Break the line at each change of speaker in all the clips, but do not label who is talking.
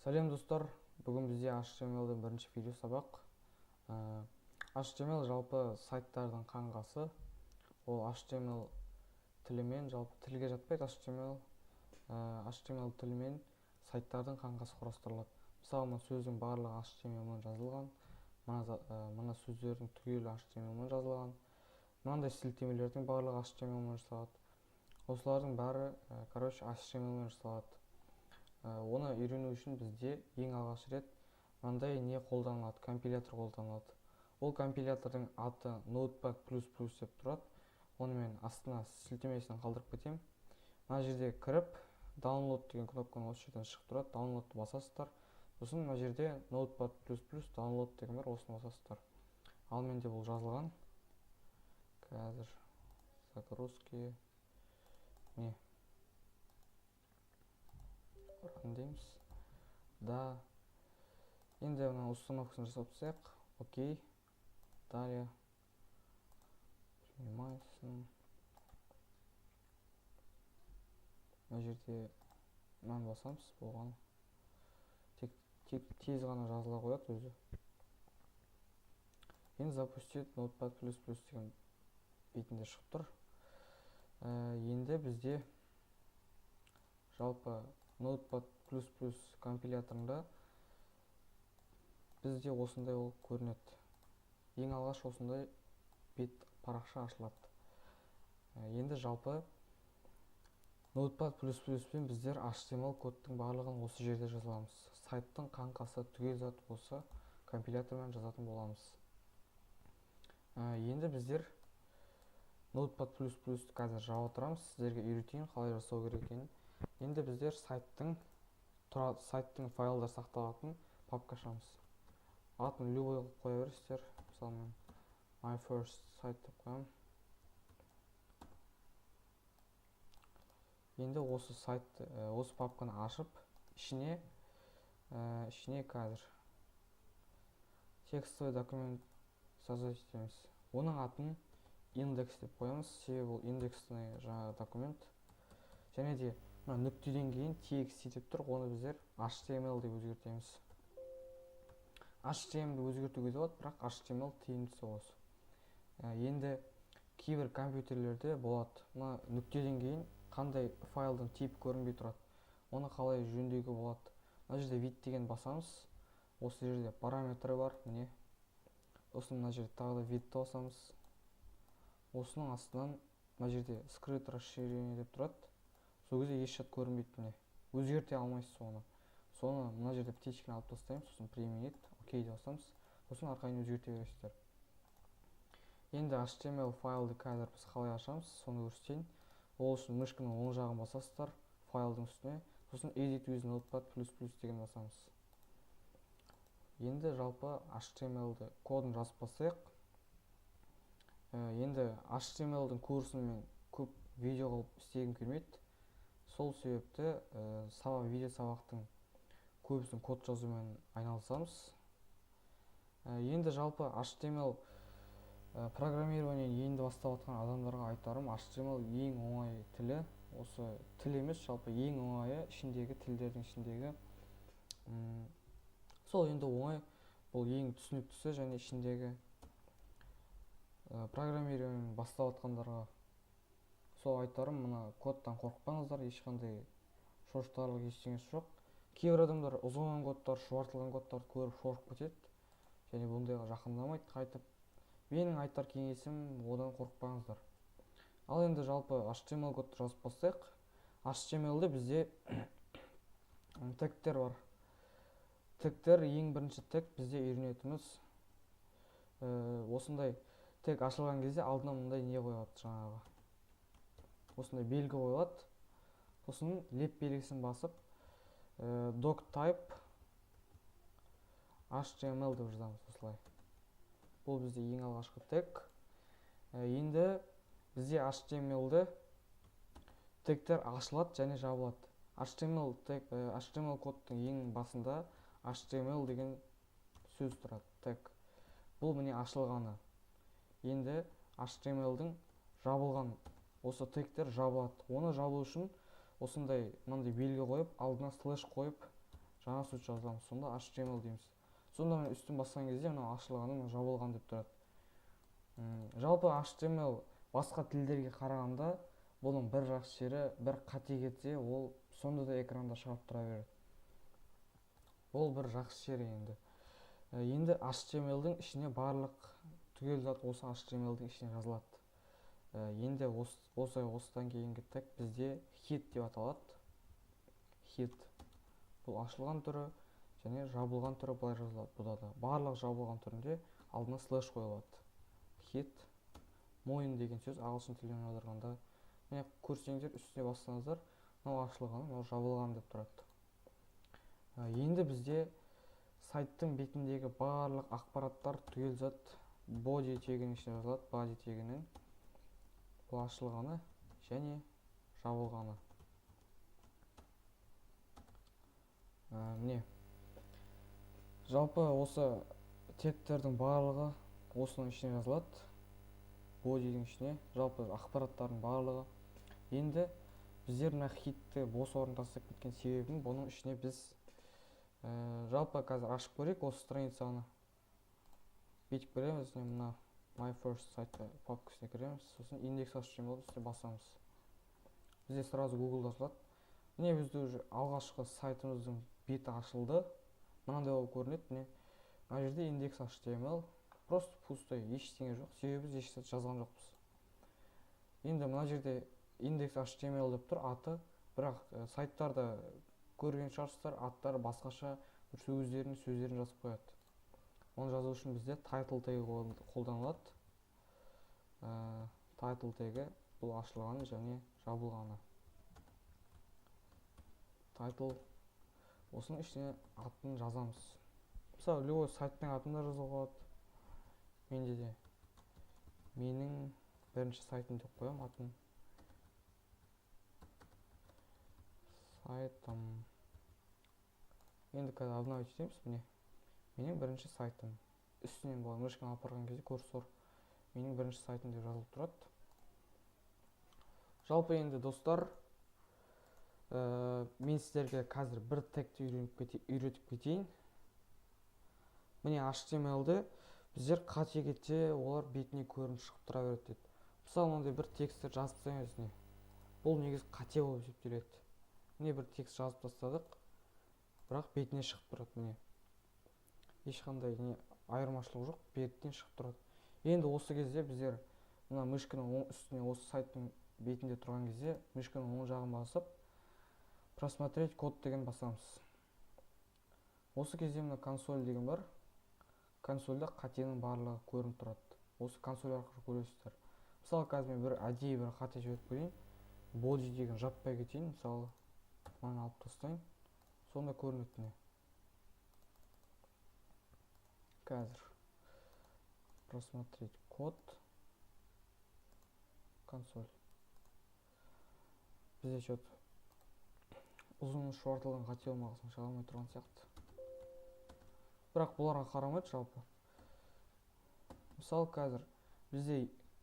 Сәлем достар, бүгін бізде HTML-дің бірінші видео сабақ. HTML жалпы сайттардың қаңқасы. Ол HTML тілімен, жалпы тілге жатпайды HTML. HTML тілімен сайттардың қаңқасы құрастырылады. Мысалы, сөздің барлығы HTML-мен жазылған, мына сөздердің түгелі HTML-мен жазылған, мынандай сілтемелердің барлығы HTML-мен жасалады. Осылардың бәрі, HTML-мен жасалады. Оны үйрену үшін бізде ең алғаш рет мынандай не қолданылады, компилятор қолданылады. Ол компилятордың аты Notepad++ деп тұрады. Оны мен астына сілтемесін қалдырып кетемін. Мына жерде кіріп, download деген кнопканы осы жерден шығып тұрады, downloadты басасыздар. Сосын мына жерде Notepad++ download деген бар, осыны басасыздар. Ал менде бұл жазылған. Қазір загрузки не ран дейміз. Да. Енді мына установкасын жасап тастайық. Окей. Далее. Принимайсын. Мына жерде мынаны басамыз, болған. Тек тез ғана жазыла қояды өзі. Енді запустить Notepad++ деген бетінде шығып тұр. Енді бізде жалпы Notepad++ компиляторында бізде осындай ол көрінеді. Ең алғаш осындай бет парақша ашылады. Енді жалпы Notepad++ пен біздер HTML кодтың барлығын осы жерде жазамыз. Сайттың қаңқасы түгел зат осы компилятормен жазатын боламыз. Енді біздер Notepad++ қазір жауа тұрамыз. Сіздерге үйретейін қалай жасау керек екенін. Енді біздер сайттың файлдар сақталатын папка ашамыз. Атын любой қылып қоя бересіздер. Мысалы мен my first site деп қоямын. Енді осы папканы ашып, ішіне қазір текстовый документ создать етеміз. Оның атын индекс деп қоямыз. Себебі бұл индексный жаңағы документ. Және де нүктеден кейін txt деп тұр, оны біздер HTML деп өзгертеміз. HTML өзгертуге болады, бірақ HTML тиімдісі осы. Енді кейбір компьютерлерде болады, мына нүктеден кейін қандай файлдың типі көрінбей тұрады. Оны қалай жөндеуге болады. Мына жерде вид деген басамыз. Осы жерде параметрі бар, міне. Сосын мына жерде тағы да видті басамыз. Осының астынан мына жерде скрыт расширение деп тұрады. Сол кезде еш жат көрінбейді, міне. Өзгерте алмайсыз оны. Соны мына жерде птичканы алып тастаймыз, сосын применить, окей деп басамыз. Сосын арқайын өзгерте бересіздер. Енді HTML файлды қазір біз қалай ашамыз, соны көрсетейін. Ол үшін мышканың оң жағын басасыздар файлдың үстіне, сосын edit with Notepad++ деген басамыз. Енді жалпы HTML-ді кодын жазып бастайық. Енді HTML-дің курсын мен көп видео қылып істегім келмейді. Сол себепті видео сабақтың көбісін код жазумен айналысамыз. Енді жалпы HTML программирование енді бастап жатқан адамдарға айтарым, HTML ең оңай тілі. Осы тіл емес, жалпы ең оңайы ішіндегі тілдердің ішіндегі. Сол енді оңай, бұл ең түсініктісі және ішіндегі программирование бастап жатқандарға сол айтарым, мына кодтан қорықпаңыздар, ешқандай шошытарлық ештеңесі жоқ. Кейбір адамдар ұзын кодтар, шұбартылған кодтарды көріп шошып кетеді, және бұндайға жақындамайды қайтып. Менің айтар кеңесім, одан қорықпаңыздар. Ал енді жалпы HTML кодты жазып бастайық. HTML-де бізде тегтер бар. Тегтер ең бірінші тег бізде үйренетініміз. Осындай тег ашылған кезде алдына мындай не қойылады жаңағы. Осындай белгі қойылады. Сосын леп белгісін басып, doctype HTML деп жазамыз осылай. Бұл бізде ең алғашқы тег. Енді бізде HTML-ді тегтер ашылады және жабылады. HTML кодтың ең басында HTML деген сөз тұрады, тег. Бұл міне ашылғаны. Енді HTML-дің жабылған осы тегтер жабылады. Оны жабу үшін осындай мынандай белгі қойып, алдына слэш қойып жаңа сөз жазамыз, сонда HTML дейміз. Сонда мен үстін басқан кезде мынау ашылғаны жабылған деп тұрады. Жалпы HTML басқа тілдерге қарағанда бұның бір жақсы жері, бір қате кетсе ол сонда да экранда шығып тұра береді. Ол бір жақсы жері енді. Енді HTML-дің ішіне барлық түгел зат осы HTML-дің ішіне жазылады. Енді осыдан кейінгі тег бізде head деп аталады. Head бұл ашылған түрі және жабылған түрі былай жазылады. Бұда да барлық жабылған түрінде алдына слэш қойылады. Head, мойын деген сөз ағылшын тілінен аударғанда, міне көрсеңіздер үстіне бассаңыздар, мынау ашылған, мынау жабылған деп тұрады. Енді бізде сайттың бетіндегі барлық ақпараттар түгел зат body тегінің ішіне жазылады. Body тегінің бұл ашылғаны және жабылғаны. Міне жалпы осы тегтердің барлығы осының ішіне жазылады. Body'дің ішіне жалпы ақпараттардың барлығы. Енді біздер мына хитті бос орын тастап кеткен себебім, бұның ішіне біз жалпы қазір ашып көрейік осы страницаны. Бүйтіп көреміз, мына My First Site папкасына кіреміз, сосын index.html үстіне басамыз. Бізде сразу Google ашылады. Міне бізде уже алғашқы сайтымыздың беті ашылды. Мынандай болып көрінеді. Міне мына жерде index.html просто пустой, ештеңе жоқ. Себебі біз еш жазған жоқпыз. Енді мына жерде index.html деп тұр аты, бірақ сайттарда көрген шығарсыздар, аттары басқаша сөздерін жазып қояды. Оны жазу үшін бізде title тегі қолданылады. Title тегі бұл ашылғаны және жабылғаны. Title осының ішіне атын жазамыз. Мысалы, любой сайттың атын да жазуға болады. Менде де менің бірінші сайтым деп қоям атын. Сайтым. Енді қазір обновить етеміз, міне. Менің бірінші сайтым. Үстінен былай мышканы алып барған кезде курсор менің бірінші сайтым деп жазылып тұрады. Жалпы енді достар, мен сіздерге қазір бір тегті үйретіп кетейін. Міне HTML-ді біздер қате кетсе, олар бетіне көрініп шығып тұра береді дейді. Мысалы, мынандай бір текстті жазып тастаймыз, не. Бұл негізі қате болып есептеледі. Міне бір текст жазып тастадық, бірақ бетіне шығып тұрады, міне. Ешқандай айырмашылық жоқ, бетінен шығып тұрады. Енді осы кезде біздер мына мышканың үстіне осы сайттың бетінде тұрған кезде мышканың оң жағын басып просмотреть код деген басамыз. Осы кезде мына консоль деген бар. Консольда қатенің барлығы көрініп тұрады. Осы консоль арқылы көресіздер. Мысалы, қазір мен бір әдейі бір қате жіберіп көрейін. Body деген жаппай кетейін. Мысалы, мынаны алып тастайын. Сонда көрінеді. Қазір просмотреть код консоль. Бізде что-то ұзын шортылған қате болмағасын шыға алмай тұрған сияқты. Бірақ бұларға қарамайды жалпы. Мысалы, қазір бізде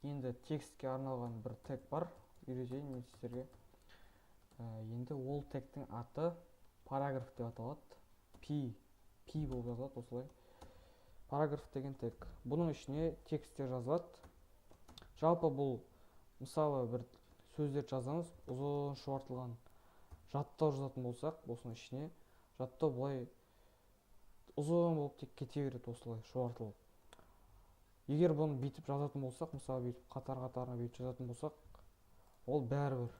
енді текстке арналған бір тег бар. Үйретейін мен сіздерге. Енді ол тегтің аты параграф деп аталады. P болып жазылады осылай. Параграф деген тег. Бұның ішіне тексттер жазылады. Жалпы бұл, мысалы, бір сөздер жазамыз, ұзын шортылған жаттау жазатын болсақ, осының ішіне жаттау былай ұзын болып тек кете береді осылай шортылып. Егер бұны бүйтіп жазатын болсақ, мысалы бүйтіп қатар-қатарына бүйтіп жазатын болсақ, ол бәрібір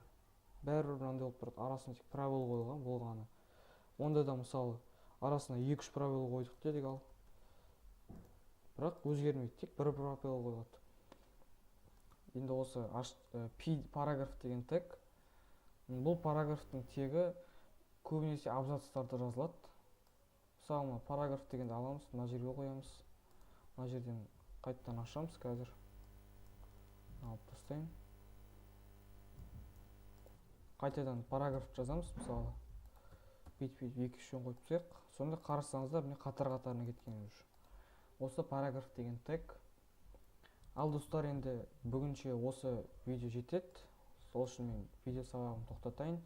мынандай болып тұрады. Арасына тек пробел қойылған болғаны. Онда да мысалы арасына 2-3 пробел қойдық дедік ал. Бірақ өзгермейді, тек бір пробел қойылады. Енді осы параграф деген тег. Бұл параграфтың тегі көбінесе абзацтарда жазылады. Мысалы, параграф дегенді аламыз, мына жерге қоямыз. Мына жерден қайттан ашамыз қазір. Алып тастайын. Қайтадан параграф жазамыз, мысалы. Бүйтіп 2-3 қойып тұсақ. Сонда қарасаңыздар, міне қатар-қатарына кеткен уже. Осы параграф деген тег. Ал достар, енді бүгінше осы видео жетеді. Сол үшін мен видео сабағын тоқтатайын.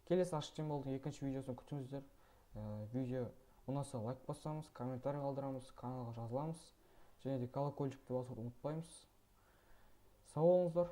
Келесі HTML-дың екінші видеосын күтіңіздер. видео ұнаса лайк басамыз, комментарий қалдырамыз, каналға жазыламыз, және де колокольчикті басуды ұмытпаймыз. Сау болыңыздар.